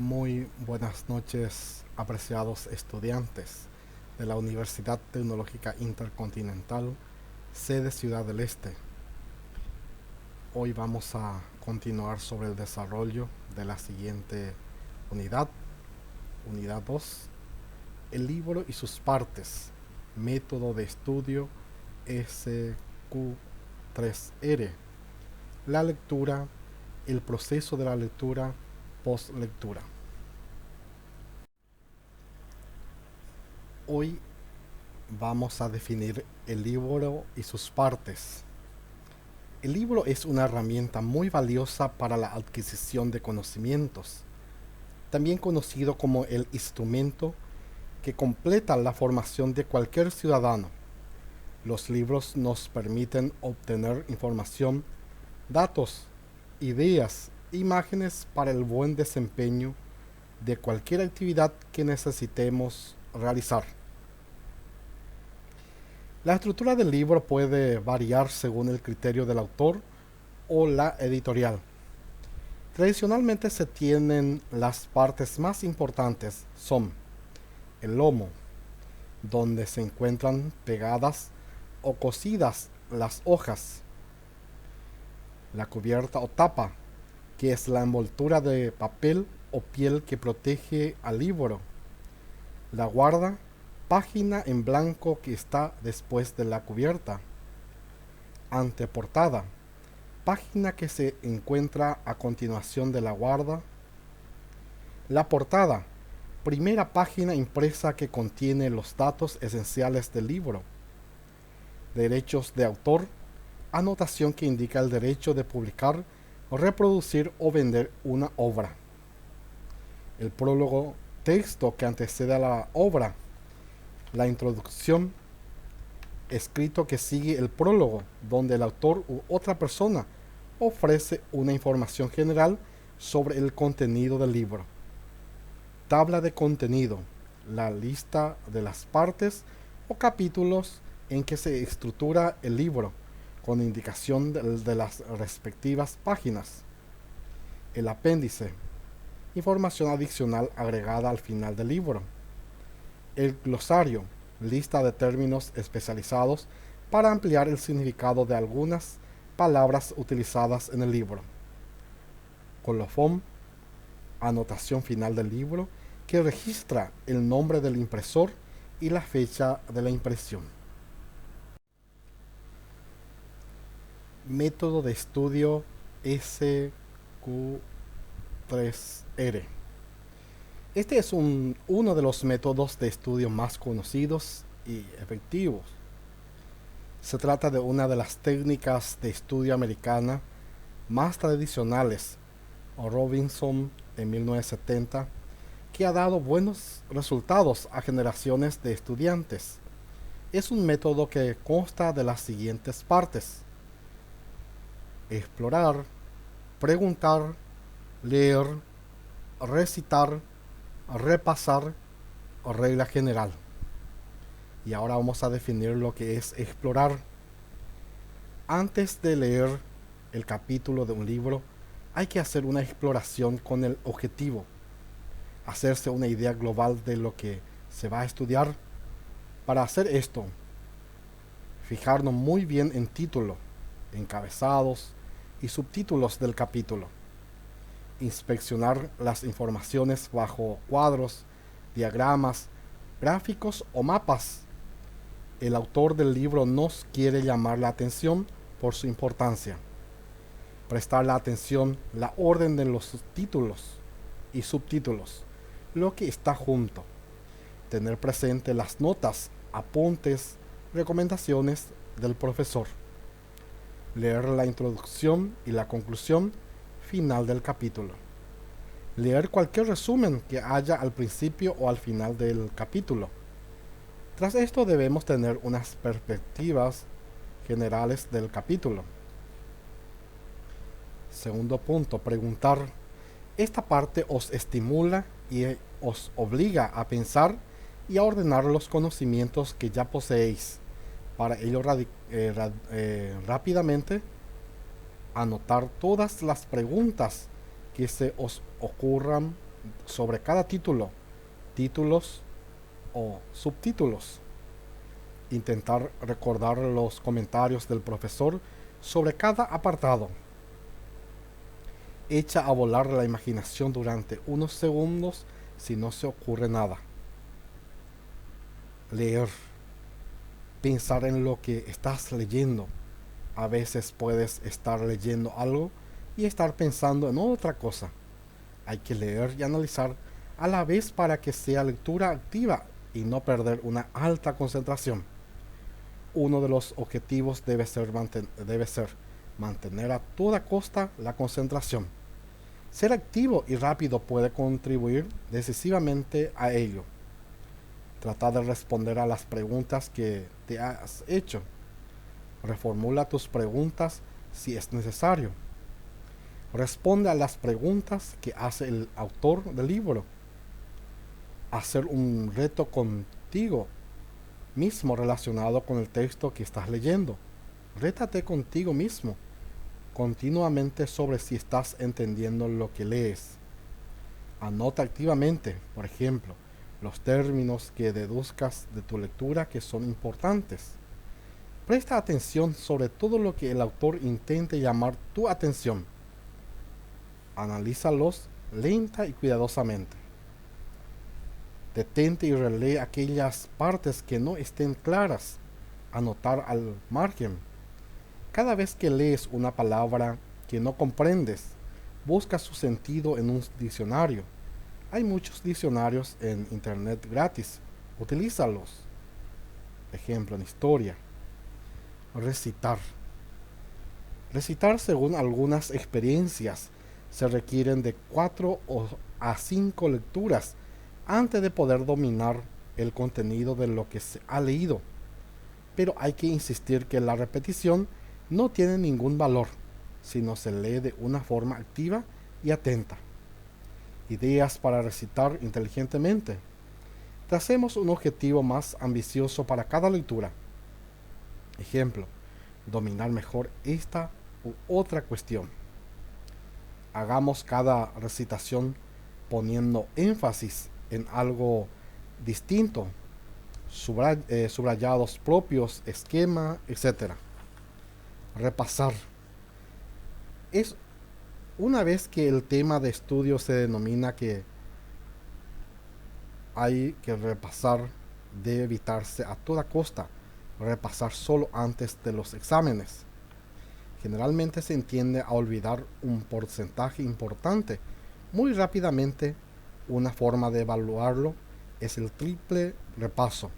Muy buenas noches, apreciados estudiantes de la Universidad Tecnológica Intercontinental, sede Ciudad del Este. Hoy vamos a continuar sobre el desarrollo de la siguiente unidad, unidad 2, el libro y sus partes, método de estudio SQ3R, la lectura, el proceso de la lectura, postlectura. Hoy vamos a definir el libro y sus partes. El libro es una herramienta muy valiosa para la adquisición de conocimientos, también conocido como el instrumento que completa la formación de cualquier ciudadano. Los libros nos permiten obtener información, datos, ideas, imágenes para el buen desempeño de cualquier actividad que necesitemos realizar. La estructura del libro puede variar según el criterio del autor o la editorial. Tradicionalmente se tienen las partes más importantes son el lomo, donde se encuentran pegadas o cosidas las hojas, la cubierta o tapa, que es la envoltura de papel o piel que protege al libro, la guarda, página en blanco que está después de la cubierta, anteportada, página que se encuentra a continuación de la guarda, la portada, primera página impresa que contiene los datos esenciales del libro, derechos de autor, anotación que indica el derecho de publicar, reproducir o vender una obra, el prólogo, texto que antecede a la obra, la introducción, escrito que sigue el prólogo, donde el autor u otra persona ofrece una información general sobre el contenido del libro. Tabla de contenido, la lista de las partes o capítulos en que se estructura el libro, con indicación de las respectivas páginas. El apéndice, información adicional agregada al final del libro. El glosario, lista de términos especializados para ampliar el significado de algunas palabras utilizadas en el libro. Colofón, anotación final del libro que registra el nombre del impresor y la fecha de la impresión. Método de estudio SQ3R. Este es uno de los métodos de estudio más conocidos y efectivos. Se trata de una de las técnicas de estudio americana más tradicionales, Robinson en 1970, que ha dado buenos resultados a generaciones de estudiantes. Es un método que consta de las siguientes partes: explorar, preguntar, leer, recitar, repasar, regla general. Y ahora vamos a definir lo que es explorar. Antes de leer el capítulo de un libro, hay que hacer una exploración con el objetivo, hacerse una idea global de lo que se va a estudiar. Para hacer esto, fijarnos muy bien en título, encabezados y subtítulos del capítulo. Inspeccionar las informaciones bajo cuadros, diagramas, gráficos o mapas. El autor del libro nos quiere llamar la atención por su importancia. Prestar la atención la orden de los títulos y subtítulos, lo que está junto. Tener presente las notas, apuntes, recomendaciones del profesor. Leer la introducción y la conclusión final del capítulo. Leer cualquier resumen que haya al principio o al final del capítulo. Tras esto debemos tener unas perspectivas generales del capítulo. Segundo punto, preguntar. Esta parte os estimula y os obliga a pensar y a ordenar los conocimientos que ya poseéis. Para ello rápidamente anotar todas las preguntas que se os ocurran sobre cada título, títulos o subtítulos. Intentar recordar los comentarios del profesor sobre cada apartado. Echa a volar la imaginación durante unos segundos si no se ocurre nada. Leer. Pensar en lo que estás leyendo. A veces puedes estar leyendo algo y estar pensando en otra cosa. Hay que leer y analizar a la vez para que sea lectura activa y no perder una alta concentración. Uno de los objetivos debe ser mantener a toda costa la concentración. Ser activo y rápido puede contribuir decisivamente a ello. Trata de responder a las preguntas que te has hecho. Reformula tus preguntas si es necesario. Responde a las preguntas que hace el autor del libro. Hacer un reto contigo mismo relacionado con el texto que estás leyendo. Rétate contigo mismo continuamente sobre si estás entendiendo lo que lees. Anota activamente, por ejemplo, los términos que deduzcas de tu lectura que son importantes. Presta atención sobre todo lo que el autor intente llamar tu atención. Analízalos lenta y cuidadosamente. Detente y relee aquellas partes que no estén claras. Anotar al margen. Cada vez que lees una palabra que no comprendes, busca su sentido en un diccionario. Hay muchos diccionarios en internet gratis. Utilízalos. Ejemplo en historia. Recitar. Recitar, según algunas experiencias, se requieren de 4 a 5 lecturas antes de poder dominar el contenido de lo que se ha leído. Pero hay que insistir que la repetición no tiene ningún valor si no se lee de una forma activa y atenta. Ideas para recitar inteligentemente. Tracemos un objetivo más ambicioso para cada lectura. Ejemplo, dominar mejor esta u otra cuestión. Hagamos cada recitación poniendo énfasis en algo distinto, subrayados propios, esquema, etc. Repasar. Es una vez que el tema de estudio se denomina que hay que repasar, debe evitarse a toda costa repasar solo antes de los exámenes. Generalmente se entiende a olvidar un porcentaje importante muy rápidamente. Una forma de evaluarlo es el triple repaso,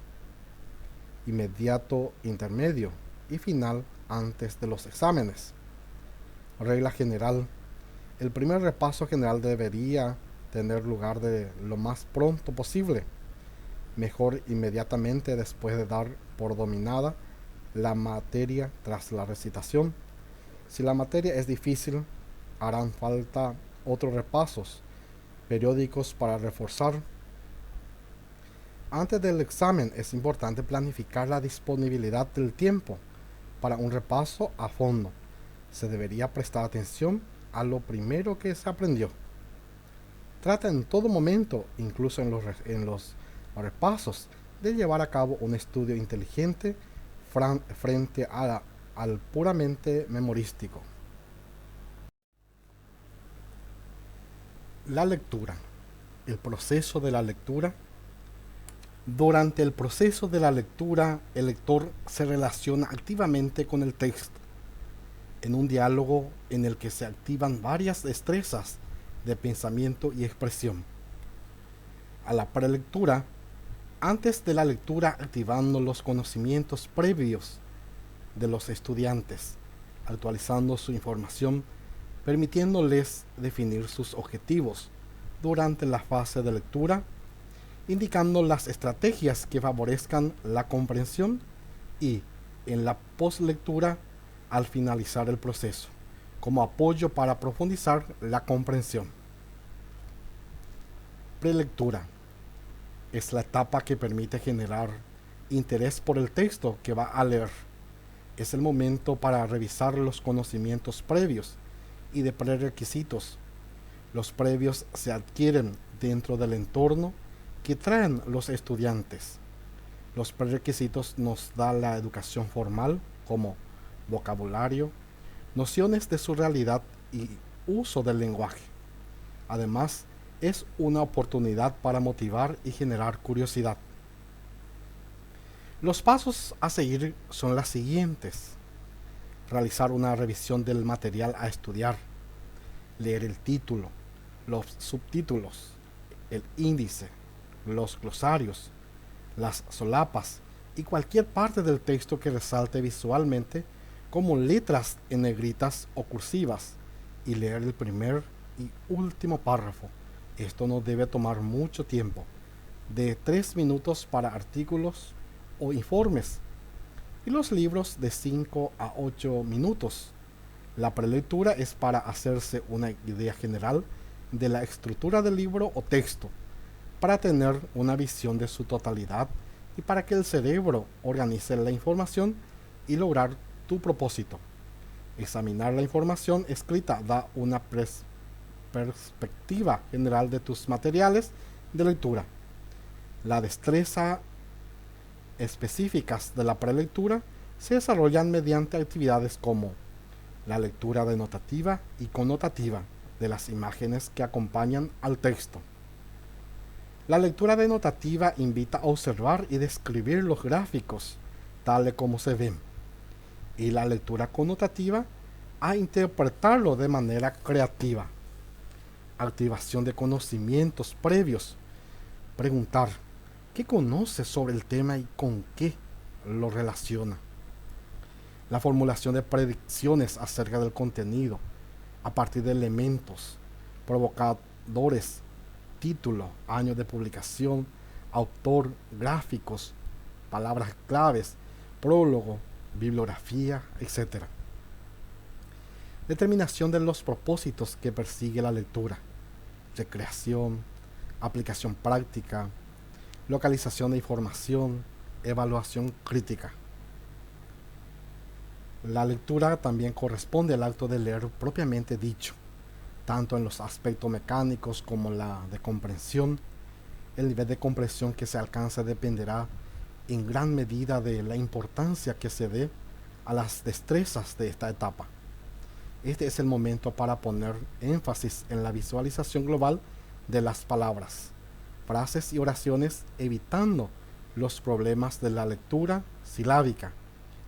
inmediato, intermedio y final antes de los exámenes. Regla general: el primer repaso general debería tener lugar de lo más pronto posible, mejor inmediatamente después de dar por dominada la materia tras la recitación. Si la materia es difícil, harán falta otros repasos periódicos para reforzar. Antes del examen es importante planificar la disponibilidad del tiempo para un repaso a fondo. Se debería prestar atención a lo primero que se aprendió. Trata en todo momento, incluso en los repasos, de llevar a cabo un estudio inteligente frente al puramente memorístico. La lectura. El proceso de la lectura. Durante el proceso de la lectura, el lector se relaciona activamente con el texto, en un diálogo en el que se activan varias destrezas de pensamiento y expresión. A la prelectura, antes de la lectura, activando los conocimientos previos de los estudiantes, actualizando su información, permitiéndoles definir sus objetivos durante la fase de lectura, indicando las estrategias que favorezcan la comprensión, y en la postlectura al finalizar el proceso, como apoyo para profundizar la comprensión. Prelectura es la etapa que permite generar interés por el texto que va a leer. Es el momento para revisar los conocimientos previos y de prerequisitos. Los previos se adquieren dentro del entorno que traen los estudiantes. Los prerequisitos nos da la educación formal como vocabulario, nociones de su realidad y uso del lenguaje. Además, es una oportunidad para motivar y generar curiosidad. Los pasos a seguir son las siguientes: realizar una revisión del material a estudiar, leer el título, los subtítulos, el índice, los glosarios, las solapas y cualquier parte del texto que resalte visualmente como letras en negritas o cursivas, y leer el primer y último párrafo. Esto no debe tomar mucho tiempo, de 3 minutos para artículos o informes, y los libros de 5 a 8 minutos. La prelectura es para hacerse una idea general de la estructura del libro o texto, para tener una visión de su totalidad y para que el cerebro organice la información y lograr tu propósito. Examinar la información escrita da una perspectiva general de tus materiales de lectura. La destreza específicas de la prelectura se desarrollan mediante actividades como la lectura denotativa y connotativa de las imágenes que acompañan al texto. La lectura denotativa invita a observar y describir los gráficos tal como se ven, y la lectura connotativa a interpretarlo de manera creativa. Activación de conocimientos previos. Preguntar: ¿qué conoce sobre el tema y con qué lo relaciona? La formulación de predicciones acerca del contenido a partir de elementos provocadores: título, año de publicación, autor, gráficos, palabras claves, prólogo, bibliografía, etc. Determinación de los propósitos que persigue la lectura: recreación, aplicación práctica, localización de información, evaluación crítica. La lectura también corresponde al acto de leer propiamente dicho, tanto en los aspectos mecánicos como la de comprensión. El nivel de comprensión que se alcanza dependerá en gran medida de la importancia que se dé a las destrezas de esta etapa. Este es el momento para poner énfasis en la visualización global de las palabras, frases y oraciones, evitando los problemas de la lectura silábica,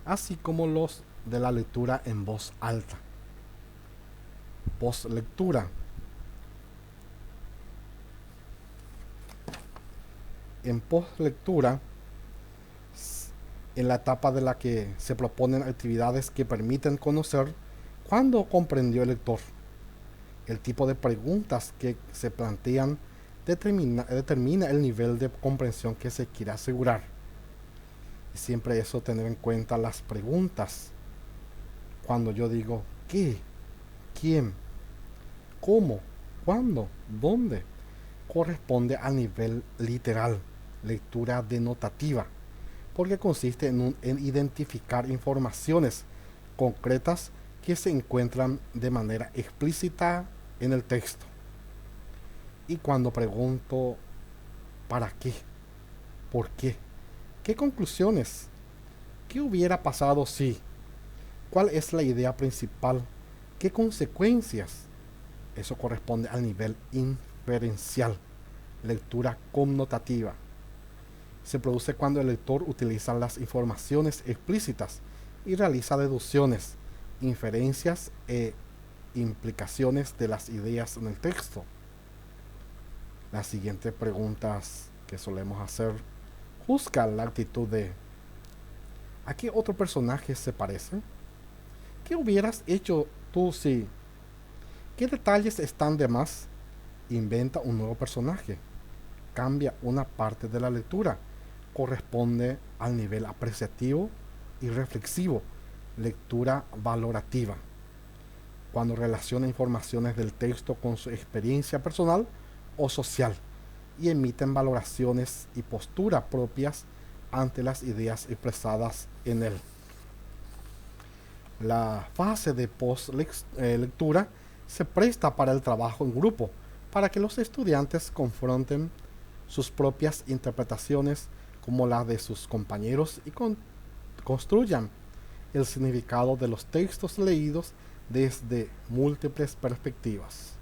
así como los de la lectura en voz alta. Postlectura. En postlectura, en la etapa de la que se proponen actividades que permiten conocer cuándo comprendió el lector. El tipo de preguntas que se plantean determina el nivel de comprensión que se quiere asegurar. Y siempre eso, tener en cuenta las preguntas. Cuando yo digo ¿qué?, ¿quién?, ¿cómo?, ¿cuándo?, ¿dónde?, corresponde al nivel literal, lectura denotativa, porque consiste en identificar informaciones concretas que se encuentran de manera explícita en el texto. Y cuando pregunto ¿para qué?, ¿por qué?, ¿qué conclusiones?, ¿qué hubiera pasado si?, ¿cuál es la idea principal?, ¿qué consecuencias?, eso corresponde al nivel inferencial, lectura connotativa. Se produce cuando el lector utiliza las informaciones explícitas y realiza deducciones, inferencias e implicaciones de las ideas en el texto. Las siguientes preguntas que solemos hacer: juzga la actitud de ¿a qué otro personaje se parece?, ¿qué hubieras hecho tú si?, ¿qué detalles están de más?, inventa un nuevo personaje, cambia una parte de la lectura. Corresponde al nivel apreciativo y reflexivo, lectura valorativa, cuando relaciona informaciones del texto con su experiencia personal o social y emiten valoraciones y posturas propias ante las ideas expresadas en él. La fase de post-lectura se presta para el trabajo en grupo, para que los estudiantes confronten sus propias interpretaciones como las de sus compañeros y construyan el significado de los textos leídos desde múltiples perspectivas.